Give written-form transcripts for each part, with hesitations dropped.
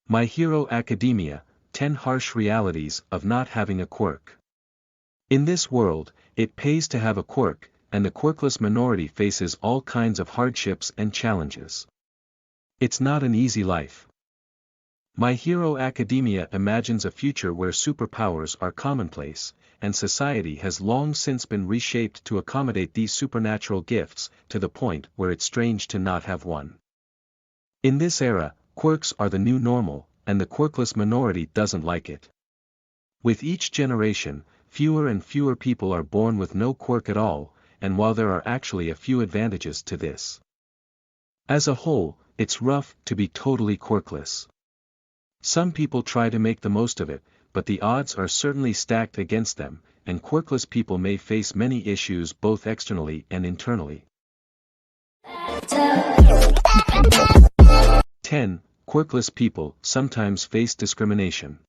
My Hero Academia, 10 Harsh Realities of Not Having a Quirk. In this world, it pays to have a quirk, and the quirkless minority faces all kinds of hardships and challenges. It's not an easy life. My Hero Academia imagines a future where superpowers are commonplace, and society has long since been reshaped to accommodate these supernatural gifts, to the point where it's strange to not have one. In this era, quirks are the new normal, and the quirkless minority doesn't like it. With each generation, fewer and fewer people are born with no quirk at all, and while there are actually a few advantages to this, as a whole, it's rough to be totally quirkless. Some people try to make the most of it, but the odds are certainly stacked against them, and quirkless people may face many issues both externally and internally. 10. Quirkless people sometimes face discrimination.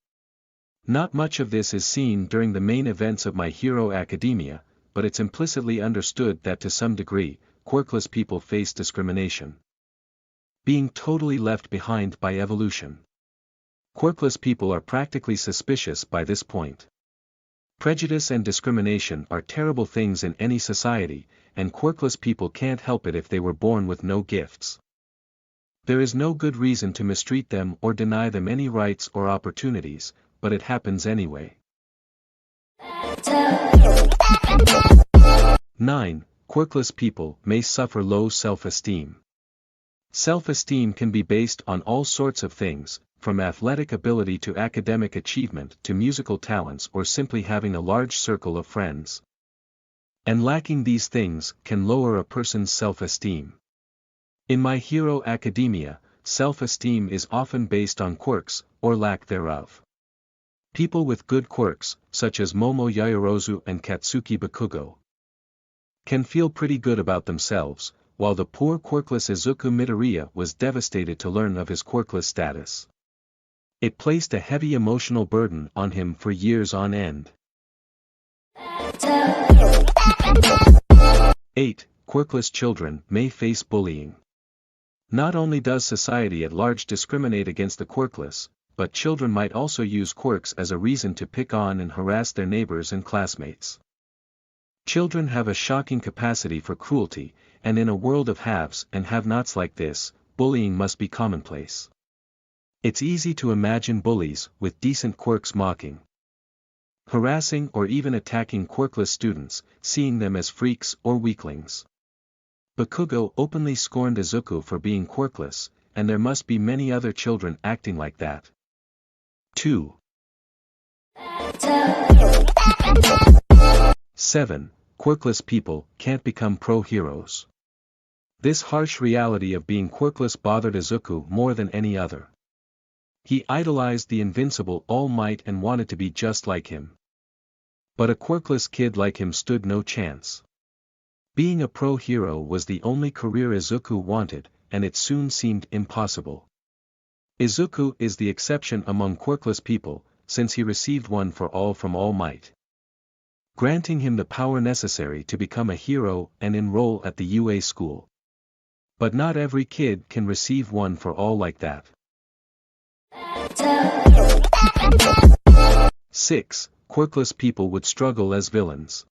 Not much of this is seen during the main events of My Hero Academia, but it's implicitly understood that to some degree, quirkless people face discrimination. Being totally left behind by evolution. Quirkless people are practically suspicious by this point. Prejudice and discrimination are terrible things in any society, and quirkless people can't help it if they were born with no gifts. There is no good reason to mistreat them or deny them any rights or opportunities, but it happens anyway. 9. Quirkless people may suffer low self-esteem. Self-esteem can be based on all sorts of things, from athletic ability to academic achievement to musical talents or simply having a large circle of friends. And lacking these things can lower a person's self-esteem. In My Hero Academia, self-esteem is often based on quirks, or lack thereof. People with good quirks, such as Momo Yaoyorozu and Katsuki Bakugo, can feel pretty good about themselves, while the poor quirkless Izuku Midoriya was devastated to learn of his quirkless status. It placed a heavy emotional burden on him for years on end. 8. Quirkless children may face bullying. Not only does society at large discriminate against the quirkless, but children might also use quirks as a reason to pick on and harass their neighbors and classmates. Children have a shocking capacity for cruelty, and in a world of haves and have-nots like this, bullying must be commonplace. It's easy to imagine bullies with decent quirks mocking, harassing or even attacking quirkless students, seeing them as freaks or weaklings. Bakugo openly scorned Izuku for being quirkless, and there must be many other children acting like that. 2. 7. Quirkless people can't become pro-heroes. This harsh reality of being quirkless bothered Izuku more than any other. He idolized the invincible All Might and wanted to be just like him. But a quirkless kid like him stood no chance. Being a pro-hero was the only career Izuku wanted, and it soon seemed impossible. Izuku is the exception among quirkless people, since he received one for all from All Might, granting him the power necessary to become a hero and enroll at the UA school. But not every kid can receive one for all like that. 6. Quirkless people would struggle as villains.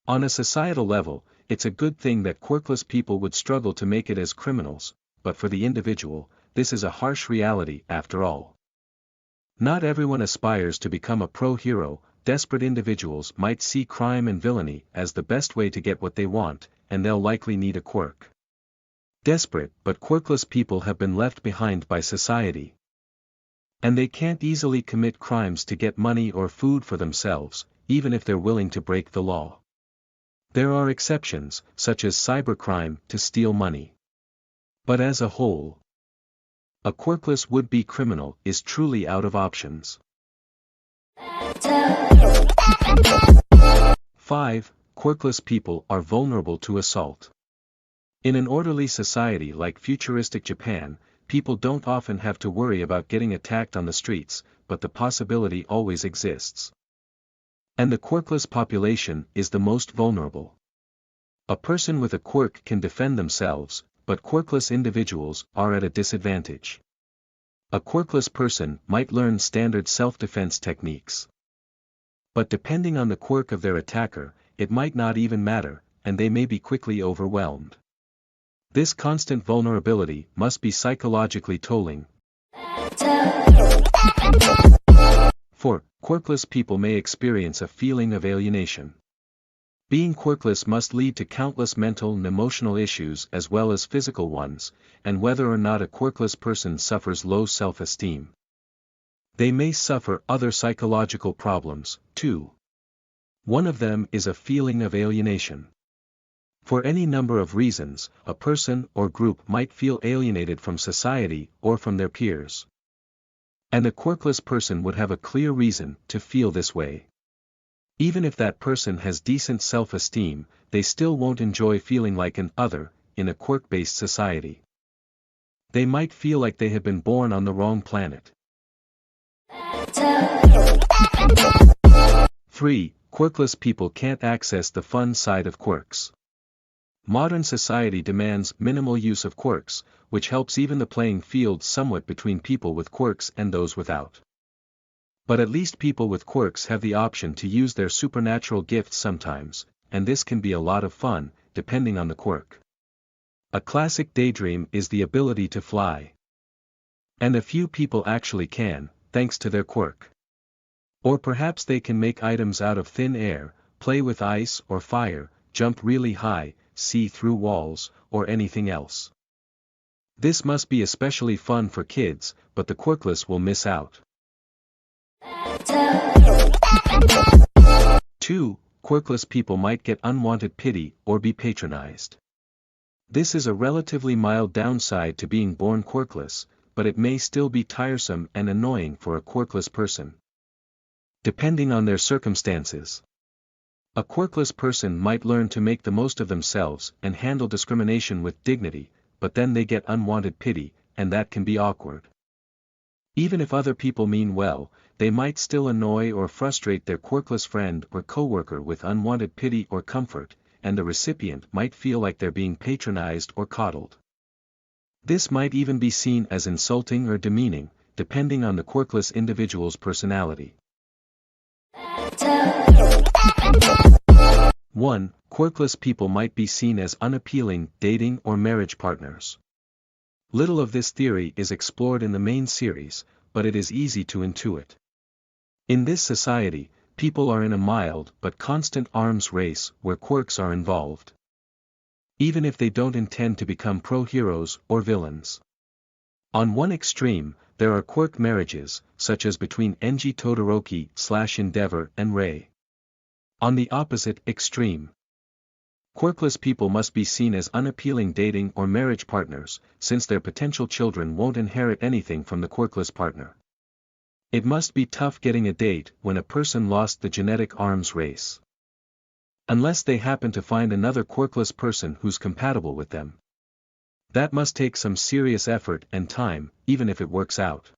On a societal level, it's a good thing that quirkless people would struggle to make it as criminals, but for the individual, this is a harsh reality after all. Not everyone aspires to become a pro-hero. Desperate individuals might see crime and villainy as the best way to get what they want, and they'll likely need a quirk. Desperate but quirkless people have been left behind by society. And they can't easily commit crimes to get money or food for themselves, even if they're willing to break the law. There are exceptions, such as cybercrime, to steal money. But as a whole, a quirkless would-be criminal is truly out of options. 5. Quirkless people are vulnerable to assault. In an orderly society like futuristic Japan, people don't often have to worry about getting attacked on the streets, but the possibility always exists. And the quirkless population is the most vulnerable. A person with a quirk can defend themselves, but quirkless individuals are at a disadvantage. A quirkless person might learn standard self-defense techniques. But depending on the quirk of their attacker, it might not even matter, and they may be quickly overwhelmed. This constant vulnerability must be psychologically tolling. 4. Quirkless people may experience a feeling of alienation. Being quirkless must lead to countless mental and emotional issues as well as physical ones, and whether or not a quirkless person suffers low self-esteem, they may suffer other psychological problems, too. One of them is a feeling of alienation. For any number of reasons, a person or group might feel alienated from society or from their peers. And a quirkless person would have a clear reason to feel this way. Even if that person has decent self-esteem, they still won't enjoy feeling like an other, in a quirk-based society. They might feel like they have been born on the wrong planet. 3. Quirkless people can't access the fun side of quirks. Modern society demands minimal use of quirks, which helps even the playing field somewhat between people with quirks and those without. But at least people with quirks have the option to use their supernatural gifts sometimes, and this can be a lot of fun, depending on the quirk. A classic daydream is the ability to fly. And a few people actually can, thanks to their quirk. Or perhaps they can make items out of thin air, play with ice or fire, jump really high, see through walls, or anything else. This must be especially fun for kids, but the quirkless will miss out. 2. Quirkless people might get unwanted pity or be patronized. This is a relatively mild downside to being born quirkless, but it may still be tiresome and annoying for a quirkless person, depending on their circumstances. A quirkless person might learn to make the most of themselves and handle discrimination with dignity, but then they get unwanted pity, and that can be awkward. Even if other people mean well, they might still annoy or frustrate their quirkless friend or coworker with unwanted pity or comfort, and the recipient might feel like they're being patronized or coddled. This might even be seen as insulting or demeaning, depending on the quirkless individual's personality. 1. Quirkless people might be seen as unappealing dating or marriage partners. Little of this theory is explored in the main series, but it is easy to intuit. In this society, people are in a mild but constant arms race where quirks are involved, even if they don't intend to become pro-heroes or villains. On one extreme, there are quirk marriages, such as between Enji Todoroki/Endeavor and Rei. On the opposite extreme, quirkless people must be seen as unappealing dating or marriage partners, since their potential children won't inherit anything from the quirkless partner. It must be tough getting a date when a person lost the genetic arms race, unless they happen to find another quirkless person who's compatible with them. That must take some serious effort and time, even if it works out.